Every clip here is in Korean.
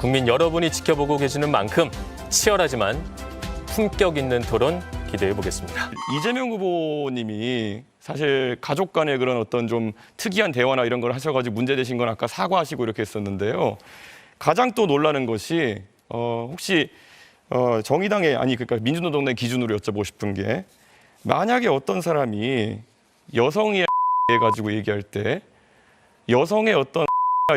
국민 여러분이 지켜보고 계시는 만큼 치열하지만 품격 있는 토론 기대해 보겠습니다. 이재명 후보님이 사실 가족 간의 그런 어떤 좀 특이한 대화나 이런 걸 하셔가지고 문제되신 건 아까 사과하시고 이렇게 했었는데요. 가장 또 놀라는 것이 혹시 정의당의 그러니까 민주노동당 기준으로 여쭤보고 싶은 게 만약에 어떤 사람이 여성이 해가지고 얘기할 때 여성의 어떤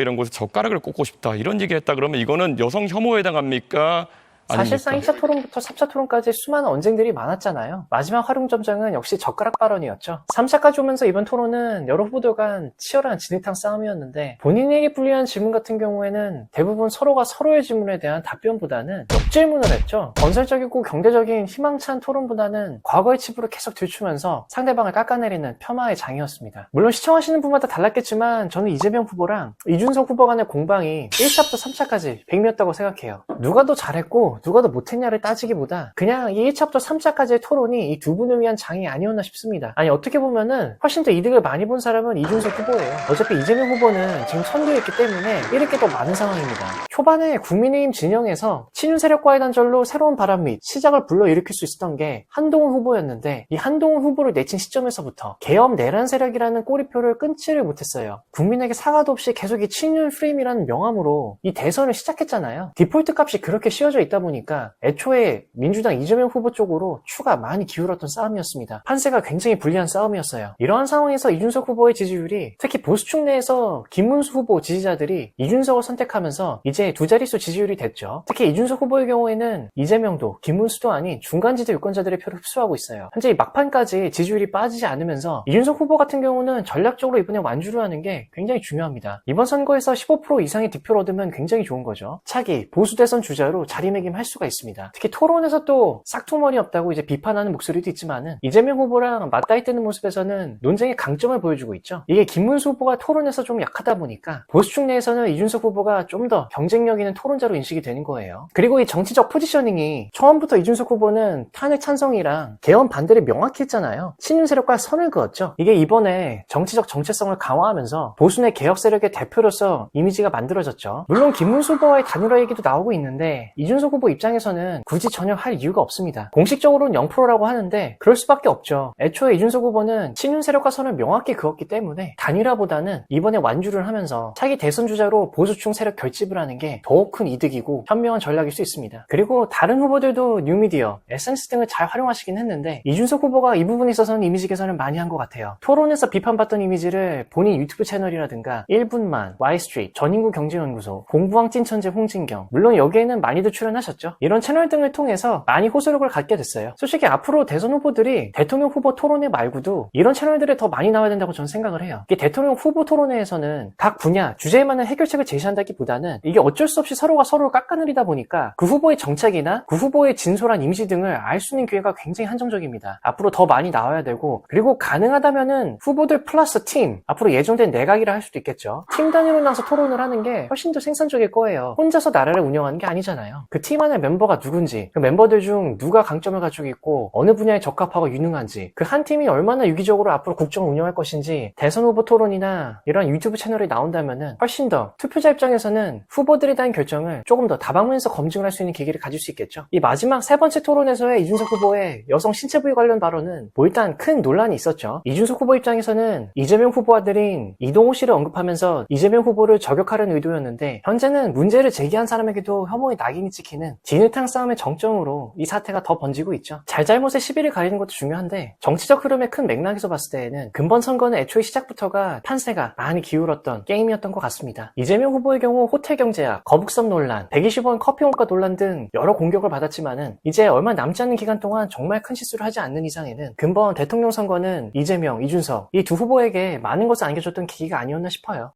이런 곳에 젓가락을 꽂고 싶다 이런 얘기를 했다 그러면 이거는 여성 혐오에 해당합니까? 사실상 1차 토론부터 3차 토론까지 수많은 언쟁들이 많았잖아요. 마지막 활용점정은 역시 젓가락 발언이었죠. 3차까지 오면서 이번 토론은 여러 후보들 간 치열한 진흙탕 싸움이었는데 본인에게 불리한 질문 같은 경우에는 대부분 서로가 서로의 질문에 대한 답변보다는 역질문을 했죠. 건설적이고 경제적인 희망찬 토론보다는 과거의 칩으로 계속 들추면서 상대방을 깎아내리는 폄하의 장이었습니다. 물론 시청하시는 분마다 달랐겠지만 저는 이재명 후보랑 이준석 후보 간의 공방이 1차부터 3차까지 백미였다고 생각해요. 누가 더 잘했고 누가 더 못했냐를 따지기보다 그냥 이 1차부터 3차까지의 토론이 이 두 분을 위한 장이 아니었나 싶습니다. 아니 어떻게 보면은 훨씬 더 이득을 많이 본 사람은 이준석 후보예요. 어차피 이재명 후보는 지금 선두에 있기 때문에 잃을 게 더 많은 상황입니다. 초반에 국민의힘 진영에서 친윤 세력과의 단절로 새로운 바람 및 시작을 불러일으킬 수 있었던 게 한동훈 후보였는데 이 한동훈 후보를 내친 시점에서부터 계엄 내란 세력이라는 꼬리표를 끊지를 못했어요. 국민에게 사과도 없이 계속 이 친윤 프레임이라는 명함으로 이 대선을 시작했잖아요. 디폴트 값이 그렇게 씌워져 있다 보니까 애초에 민주당 이재명 후보 쪽으로 추가 많이 기울었던 싸움이었습니다. 판세가 굉장히 불리한 싸움이었어요. 이러한 상황에서 이준석 후보의 지지율이 특히 보수층 내에서 김문수 후보 지지자들이 이준석을 선택하면서 이제 두 자릿수 지지율이 됐죠. 특히 이준석 후보의 경우에는 이재명도 김문수도 아닌 중간지대 유권자들의 표를 흡수하고 있어요. 현재 이 막판까지 지지율이 빠지지 않으면서 이준석 후보 같은 경우는 전략적으로 이번에 완주를 하는 게 굉장히 중요합니다. 이번 선거에서 15% 이상의 득표를 얻으면 굉장히 좋은 거죠. 차기 보수 대선 주자로 자리매김할 수가 있습니다. 특히 토론에서 또 싹퉁머리 없다고 이제 비판하는 목소리도 있지만은 이재명 후보랑 맞다이 뜨는 모습에서는 논쟁의 강점을 보여주고 있죠. 이게 김문수 후보가 토론에서 좀 약하다 보니까 보수층 내에서는 이준석 후보가 좀 더 경쟁력 있는 토론자로 인식이 되는 거예요. 그리고 이 정치적 포지셔닝이 처음부터 이준석 후보는 탄핵 찬성이랑 개헌 반대를 명확히 했잖아요. 친윤 세력과 선을 그었죠. 이게 이번에 정치적 정체성을 강화하면서 보수 내 개혁 세력의 대표로서 이미지가 만들어졌죠. 물론 김문수 후보와의 단일화 얘기도 나오고 있는데 이준석 후보 입장에서는 굳이 전혀 할 이유가 없습니다. 공식적으로는 0%라고 하는데 그럴 수밖에 없죠. 애초에 이준석 후보는 친윤 세력과 선을 명확히 그었기 때문에 단일화보다는 이번에 완주를 하면서 차기 대선 주자로 보수층 세력 결집을 하는 게 더욱 큰 이득이고 현명한 전략일 수 있습니다. 그리고 다른 후보들도 뉴미디어, SNS 등을 잘 활용하시긴 했는데 이준석 후보가 이 부분에 있어서는 이미지 개선을 많이 한 것 같아요. 토론에서 비판받던 이미지를 본인 유튜브 채널이라든가 1분만, Y스트리트, 전인구 경제연구소, 공부왕 찐천재 홍진경 물론 여기에는 많이들 출연하셨죠. 이런 채널 등을 통해서 많이 호소력을 갖게 됐어요. 솔직히 앞으로 대선 후보들이 대통령 후보 토론회 말고도 이런 채널들에 더 많이 나와야 된다고 저는 생각을 해요. 이게 대통령 후보 토론회에서는 각 분야, 주제에 맞는 해결책을 제시한다기보다는 이게 어쩔 수 없이 서로가 서로를 깎아내리다 보니까 그 후보의 정책이나 그 후보의 진솔한 이미지 등을 알 수 있는 기회가 굉장히 한정적입니다. 앞으로 더 많이 나와야 되고 그리고 가능하다면은 후보들 플러스 팀, 앞으로 예정된 내각이라 할 수도 있겠죠. 팀 단위로 나와서 토론을 하는 게 훨씬 더 생산적일 거예요. 혼자서 나라를 운영하는 게 아니잖아요. 그 팀 안에 멤버가 누군지, 그 멤버들 중 누가 강점을 가지고 있고 어느 분야에 적합하고 유능한지, 그 한 팀이 얼마나 유기적으로 앞으로 국정을 운영할 것인지 대선 후보 토론이나 이런 유튜브 채널이 나온다면은 훨씬 더 투표자 입장에서는 후보들에 대한 결정을 조금 더 다방면에서 검증을 할 수 있는 계기를 가질 수 있겠죠. 이 마지막 세 번째 토론에서의 이준석 후보의 여성 신체 부위 관련 발언은 일단 큰 논란이 있었죠. 이준석 후보 입장에서는 이재명 후보 아들인 이동호 씨를 언급하면서 이재명 후보를 저격하려는 의도였는데 현재는 문제를 제기한 사람에게도 혐오의 낙인이 찍히는 진흙탕 싸움의 정점으로 이 사태가 더 번지고 있죠. 잘잘못의 시비를 가리는 것도 중요한데 정치적 흐름의 큰 맥락에서 봤을 때에는 근본 선거는 애초에 시작부터가 판세가 많이 기울었던 게임이었던 것 같습니다. 이재명 후보의 경우 호텔 경제학, 거북선 논란, 120원 커피 원가 논란 등 여러 공격을 받았지만은 이제 얼마 남지 않은 기간 동안 정말 큰 실수를 하지 않는 이상에는 근본 대통령 선거는 이재명, 이준석 이 두 후보에게 많은 것을 안겨줬던 계기가 아니었나 싶어요.